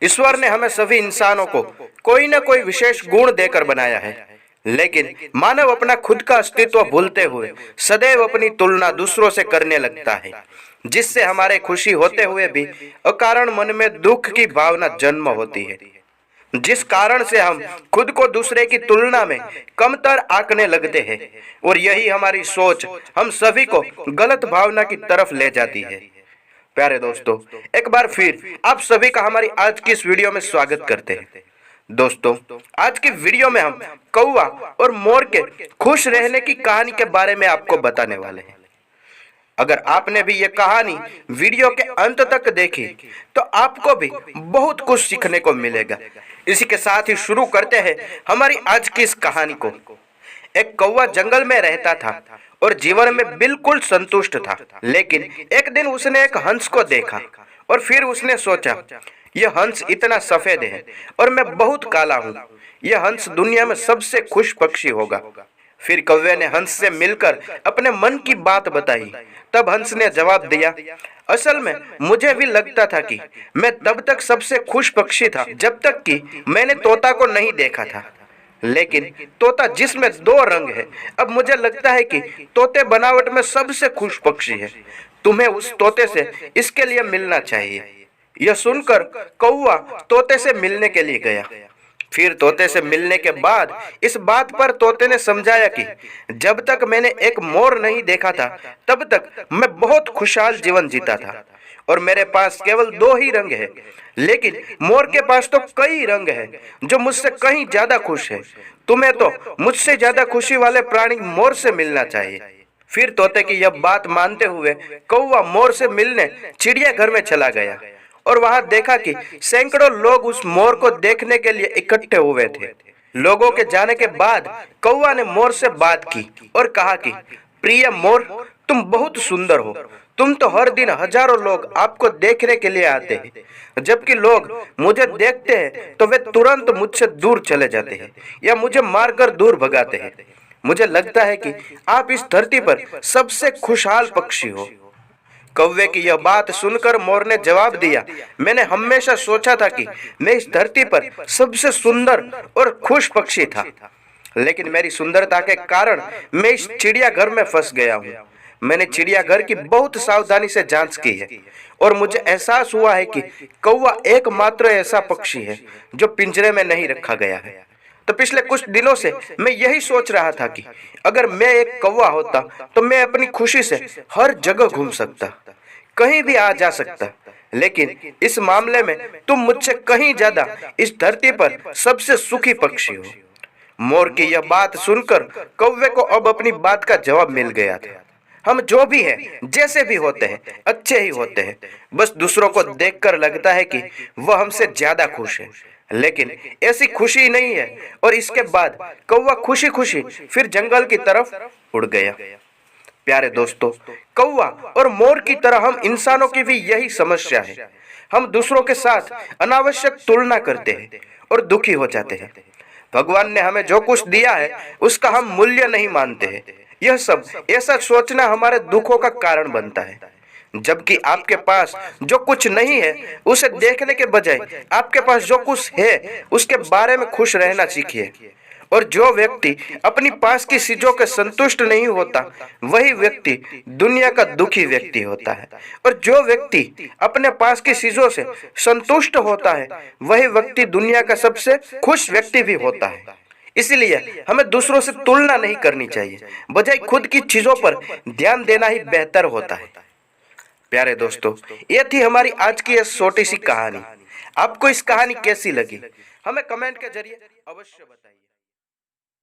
ईश्वर ने हमें सभी इंसानों को कोई न कोई विशेष गुण देकर बनाया है, लेकिन मानव अपना खुद का अस्तित्व भूलते हुए सदैव अपनी तुलना दूसरों से करने लगता है, जिससे हमारे खुशी होते हुए भी अकारण मन में दुख की भावना जन्म होती है, जिस कारण से हम खुद को दूसरे की तुलना में कमतर आंकने लगते हैं और यही हमारी सोच हम सभी को गलत भावना की तरफ ले जाती है। प्यारे दोस्तों, एक बार फिर आप सभी का हमारी आज की इस वीडियो में स्वागत करते हैं। दोस्तों, आज की वीडियो में हम कौवा और मोर के खुश रहने की कहानी के बारे में आपको बताने वाले हैं। अगर आपने भी ये कहानी वीडियो के अंत तक देखी तो आपको भी बहुत कुछ सीखने को मिलेगा। इसी के साथ ही शुरू करते हैं हमारी आज की इस कहानी को। एक कौवा जंगल में रहता था और जीवन में बिल्कुल संतुष्ट था, लेकिन एक दिन उसने एक हंस को देखा और फिर उसने सोचा, यह हंस इतना सफेद है और मैं बहुत काला हूँ, यह हंस दुनिया में सबसे खुश पक्षी होगा। फिर कौवे ने हंस से मिलकर अपने मन की बात बताई। तब हंस ने जवाब दिया, असल में मुझे भी लगता था कि मैं तब तक सबसे खुश पक्षी था जब तक कि मैंने तोता को नहीं देखा था, लेकिन तोता जिसमें दो रंग है, अब मुझे लगता है कि तोते बनावट में सबसे खुश पक्षी है। तुम्हें उस तोते से इसके लिए मिलना चाहिए। यह सुनकर कौवा तोते से मिलने के लिए गया। फिर तोते से मिलने के बाद इस बात पर तोते ने समझाया कि जब तक मैंने एक मोर नहीं देखा था तब तक मैं बहुत खुशहाल जीवन जीता था और मेरे पास केवल दो ही रंग है, लेकिन मोर के पास तो कई रंग हैं जो मुझसे कहीं ज्यादा खुश है। तुम्हें तो मुझसे ज्यादा खुशी वाले प्राणी मोर से मिलना चाहिए। फिर तोते की यह बात मानते हुए कौवा मोर से मिलने चिड़ियाघर में चला गया और वहां देखा कि सैकड़ों लोग उस मोर को देखने के लिए इकट्ठे हुए थे। लोगों के जाने के बाद कौवा ने मोर से बात की और कहा कि प्रिय मोर, तुम बहुत सुंदर हो। तुम तो हर दिन हजारों लोग आपको देखने के लिए आते हैं, जबकि लोग मुझे देखते हैं तो वे तुरंत मुझसे दूर चले जाते हैं या मुझे मारकर दूर भगाते हैं। मुझे लगता है कि आप इस धरती पर सबसे खुशहाल पक्षी हो। कौवे की यह बात सुनकर मोर ने जवाब दिया, मैंने हमेशा सोचा था कि मैं इस धरती पर सबसे सुंदर और खुश पक्षी था, लेकिन मेरी सुंदरता के कारण मैं इस चिड़ियाघर में फंस गया हूँ। मैंने चिड़ियाघर की बहुत सावधानी से जांच की है और मुझे एहसास हुआ है कि कौवा एकमात्र ऐसा पक्षी है जो पिंजरे में नहीं रखा गया है। तो पिछले कुछ दिनों से मैं यही सोच रहा था कि अगर मैं एक कौवा होता तो मैं अपनी खुशी से हर जगह घूम सकता, कहीं भी आ जा सकता, लेकिन इस मामले में तुम मुझसे कहीं ज्यादा इस धरती पर सबसे सुखी पक्षी हो। मोर की यह बात सुनकर कौवे को अब अपनी बात का जवाब मिल गया था। हम जो भी हैं, जैसे भी होते हैं, अच्छे ही होते हैं। बस दूसरों को देखकर लगता है कि वह हमसे ज्यादा खुश है, लेकिन ऐसी खुशी नहीं है। और इसके बाद कौवा खुशी खुशी फिर जंगल की तरफ उड़ गया। प्यारे दोस्तों, कौवा और मोर की तरह हम इंसानों की भी यही समस्या है। हम दूसरों के साथ अनावश्यक तुलना करते हैं और दुखी हो जाते हैं। भगवान ने हमें जो कुछ दिया है उसका हम मूल्य नहीं मानते हैं। यह सब ऐसा सोचना हमारे दुखों का कारण बनता है, जबकि आपके पास जो कुछ नहीं है उसे देखने के बजाय आपके पास जो कुछ है उसके बारे में खुश रहना सीखिए। और जो व्यक्ति अपनी पास की चीजों के संतुष्ट नहीं होता वही व्यक्ति दुनिया का दुखी व्यक्ति होता है, और जो व्यक्ति अपने पास की चीजों से संतुष्ट होता है वही व्यक्ति दुनिया का सबसे खुश व्यक्ति भी होता है। इसलिए हमें दूसरों से तुलना नहीं करनी चाहिए, बजाय खुद की चीजों पर ध्यान देना ही बेहतर होता है। प्यारे दोस्तों, ये थी हमारी आज की यह छोटी सी कहानी। आपको इस कहानी कैसी लगी हमें कमेंट के जरिए अवश्य बताइए।